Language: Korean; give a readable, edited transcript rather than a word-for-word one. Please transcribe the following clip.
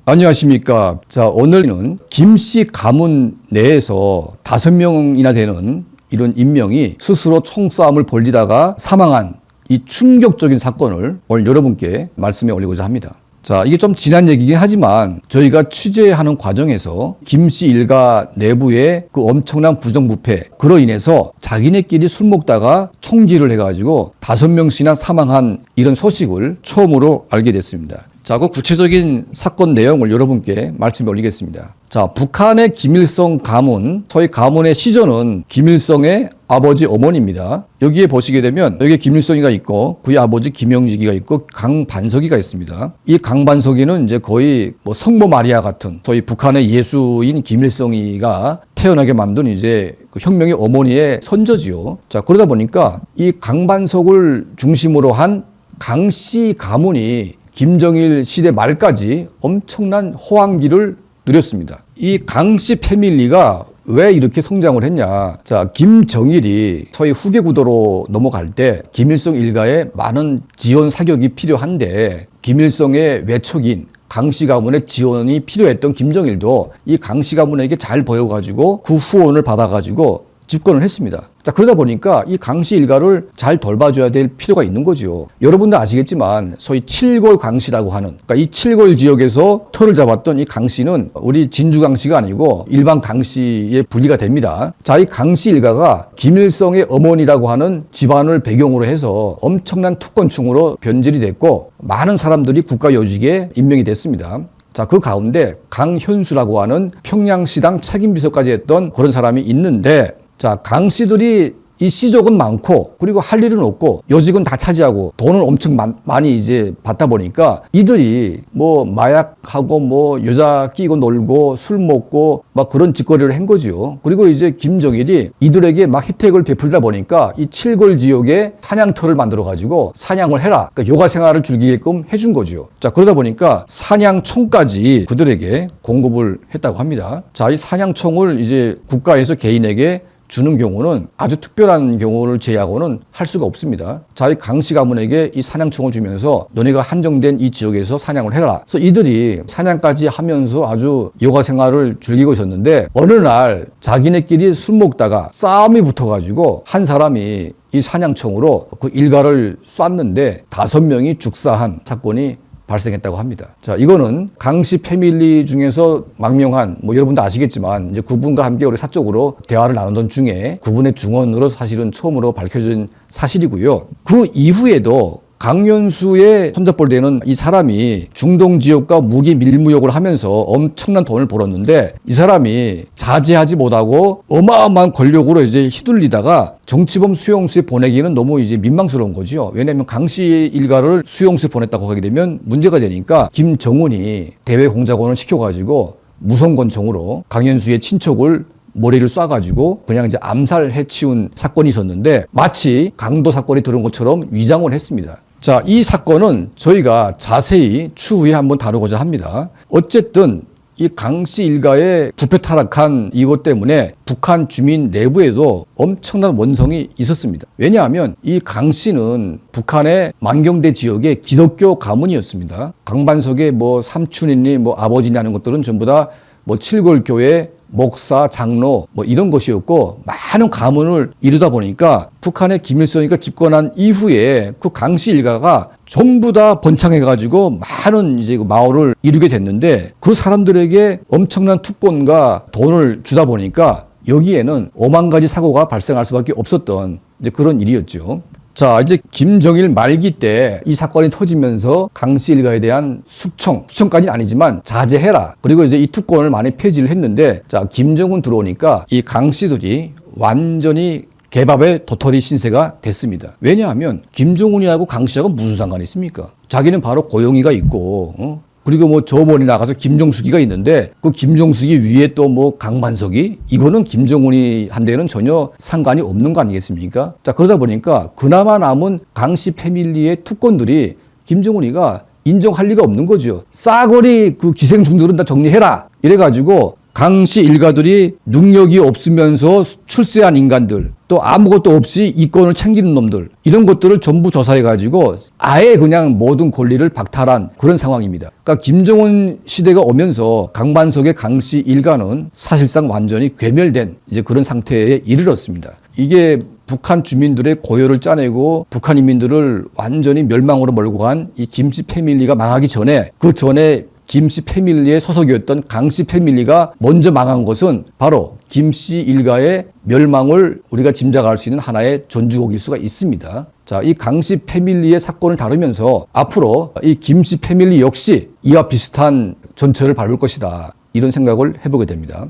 안녕하십니까. 자, 오늘은 김씨 가문 내에서 5명이나 되는 이런 인명이 스스로 총싸움을 벌리다가 사망한 이 충격적인 사건을 오늘 여러분께 말씀해 올리고자 합니다. 자, 이게 좀 지난 얘기긴 하지만 저희가 취재하는 과정에서 김씨 일가 내부의 그 엄청난 부정부패, 그로 인해서 자기네끼리 술 먹다가 총질을 해가지고 5명씩이나 사망한 이런 소식을 처음으로 알게 됐습니다. 자, 그 구체적인 사건 내용을 여러분께 말씀해 올리겠습니다. 자, 북한의 김일성 가문, 소위 가문의 시조는 김일성의 아버지 어머니입니다. 여기에 보시게 되면 여기에 김일성이가 있고 그의 아버지 김영직이가 있고 강반석이가 있습니다. 이 강반석이는 이제 거의 뭐 성모 마리아 같은 소위 북한의 예수인 김일성이가 태어나게 만든 이제 그 혁명의 어머니의 손자지요. 자, 그러다 보니까 이 강반석을 중심으로 한 강씨 가문이 김정일 시대 말까지 엄청난 호황기를 누렸습니다. 이 강씨 패밀리가 왜 이렇게 성장을 했냐. 자, 김정일이 소위 후계 구도로 넘어갈 때 김일성 일가에 많은 지원 사격이 필요한데 김일성의 외척인 강씨 가문의 지원이 필요했던 김정일도 이 강씨 가문에게 잘 보여가지고 그 후원을 받아가지고 집권을 했습니다. 자, 그러다 보니까 이 강씨 일가를 잘 돌봐줘야 될 필요가 있는 거죠. 여러분도 아시겠지만 소위 칠골 강씨라고 하는, 그러니까 이 칠골 지역에서 터를 잡았던 이 강씨는 우리 진주 강씨가 아니고 일반 강씨에 분리가 됩니다. 자, 이 강씨 일가가 김일성의 어머니라고 하는 집안을 배경으로 해서 엄청난 특권층으로 변질이 됐고 많은 사람들이 국가요직에 임명이 됐습니다. 자, 그 가운데 강현수라고 하는 평양시당 책임비서까지 했던 그런 사람이 있는데, 자, 강 씨들이 이 씨족은 많고 그리고 할 일은 없고 요직은 다 차지하고 돈을 엄청 많이 이제 받다 보니까 이들이 뭐 마약하고 뭐 여자 끼고 놀고 술 먹고 막 그런 짓거리를 한 거죠. 그리고 이제 김정일이 이들에게 막 혜택을 베풀다 보니까 이 칠골 지역에 사냥터를 만들어 가지고 사냥을 해라. 그러니까 요가 생활을 즐기게끔 해준 거죠. 자, 그러다 보니까 사냥총까지 그들에게 공급을 했다고 합니다. 자, 이 사냥총을 이제 국가에서 개인에게 주는 경우는 아주 특별한 경우를 제외하고는 할 수가 없습니다. 자, 이 강씨 가문에게 이 사냥총을 주면서 너네가 한정된 이 지역에서 사냥을 해라. 그래서 이들이 사냥까지 하면서 아주 여가 생활을 즐기고 있었는데 어느 날 자기네끼리 술 먹다가 싸움이 붙어가지고 한 사람이 이 사냥총으로 그 일가를 쐈는데 5명이 죽사한 사건이 발생했다고 합니다. 자, 이거는 강씨 패밀리 중에서 망명한, 뭐 여러분도 아시겠지만 이제 그분과 함께 우리 사적으로 대화를 나누던 중에 그분의 증언으로 사실은 처음으로 밝혀진 사실이고요. 그 이후에도 강현수의 손잡벌 되는 이 사람이 중동 지역과 무기 밀무역을 하면서 엄청난 돈을 벌었는데 이 사람이 자제하지 못하고 어마어마한 권력으로 이제 휘둘리다가 정치범 수용소에 보내기는 너무 이제 민망스러운 거죠. 왜냐하면 강씨 일가를 수용소에 보냈다고 하게 되면 문제가 되니까 김정은이 대외 공작원을 시켜가지고 무선권총으로 강현수의 친척을 머리를 쏴가지고 그냥 이제 암살해 치운 사건이 있었는데 마치 강도 사건이 들은 것처럼 위장을 했습니다. 자, 이 사건은 저희가 자세히 추후에 한번 다루고자 합니다. 어쨌든 이 강씨 일가의 부패 타락한 이것 때문에 북한 주민 내부에도 엄청난 원성이 있었습니다. 왜냐하면 이 강씨는 북한의 만경대 지역의 기독교 가문이었습니다. 강반석의 뭐 삼촌이니 뭐 아버지냐는 것들은 전부 다 뭐 칠골교회 목사, 장로 뭐 이런 것이었고 많은 가문을 이루다 보니까 북한의 김일성이가 집권한 이후에 그 강씨 일가가 전부 다 번창해가지고 많은 이제 그 마을을 이루게 됐는데 그 사람들에게 엄청난 특권과 돈을 주다 보니까 여기에는 오만 가지 사고가 발생할 수밖에 없었던 이제 그런 일이었죠. 자, 이제 김정일 말기 때 이 사건이 터지면서 강씨 일가에 대한 수청까지는 아니지만 자제해라. 그리고 이제 이 특권을 많이 폐지를 했는데 자, 김정은 들어오니까 이 강씨들이 완전히 개밥의 도토리 신세가 됐습니다. 왜냐하면 김정은이하고 강씨하고 무슨 상관이 있습니까? 자기는 바로 고영희가 있고 그리고 뭐 저 멀리 나가서 김정숙이가 있는데 그 김정숙이 위에 또 뭐 강반석이 이거는 김정은이 한테는 전혀 상관이 없는 거 아니겠습니까? 자, 그러다 보니까 그나마 남은 강씨 패밀리의 특권들이 김정은이가 인정할 리가 없는 거죠. 싸거리 그 기생충들은 다 정리해라. 이래가지고 강씨 일가들이 능력이 없으면서 출세한 인간들 또 아무것도 없이 이권을 챙기는 놈들 이런 것들을 전부 조사해가지고 아예 그냥 모든 권리를 박탈한 그런 상황입니다. 그러니까 김정은 시대가 오면서 강반석의 강씨 일가는 사실상 완전히 괴멸된 이제 그런 상태에 이르렀습니다. 이게 북한 주민들의 고열을 짜내고 북한 인민들을 완전히 멸망으로 몰고 간 이 김씨 패밀리가 망하기 전에 그 전에 김씨 패밀리의 소속이었던 강씨 패밀리가 먼저 망한 것은 바로 김씨 일가의 멸망을 우리가 짐작할 수 있는 하나의 전주곡일 수가 있습니다. 자, 이 강씨 패밀리의 사건을 다루면서 앞으로 이 김씨 패밀리 역시 이와 비슷한 전철을 밟을 것이다. 이런 생각을 해보게 됩니다.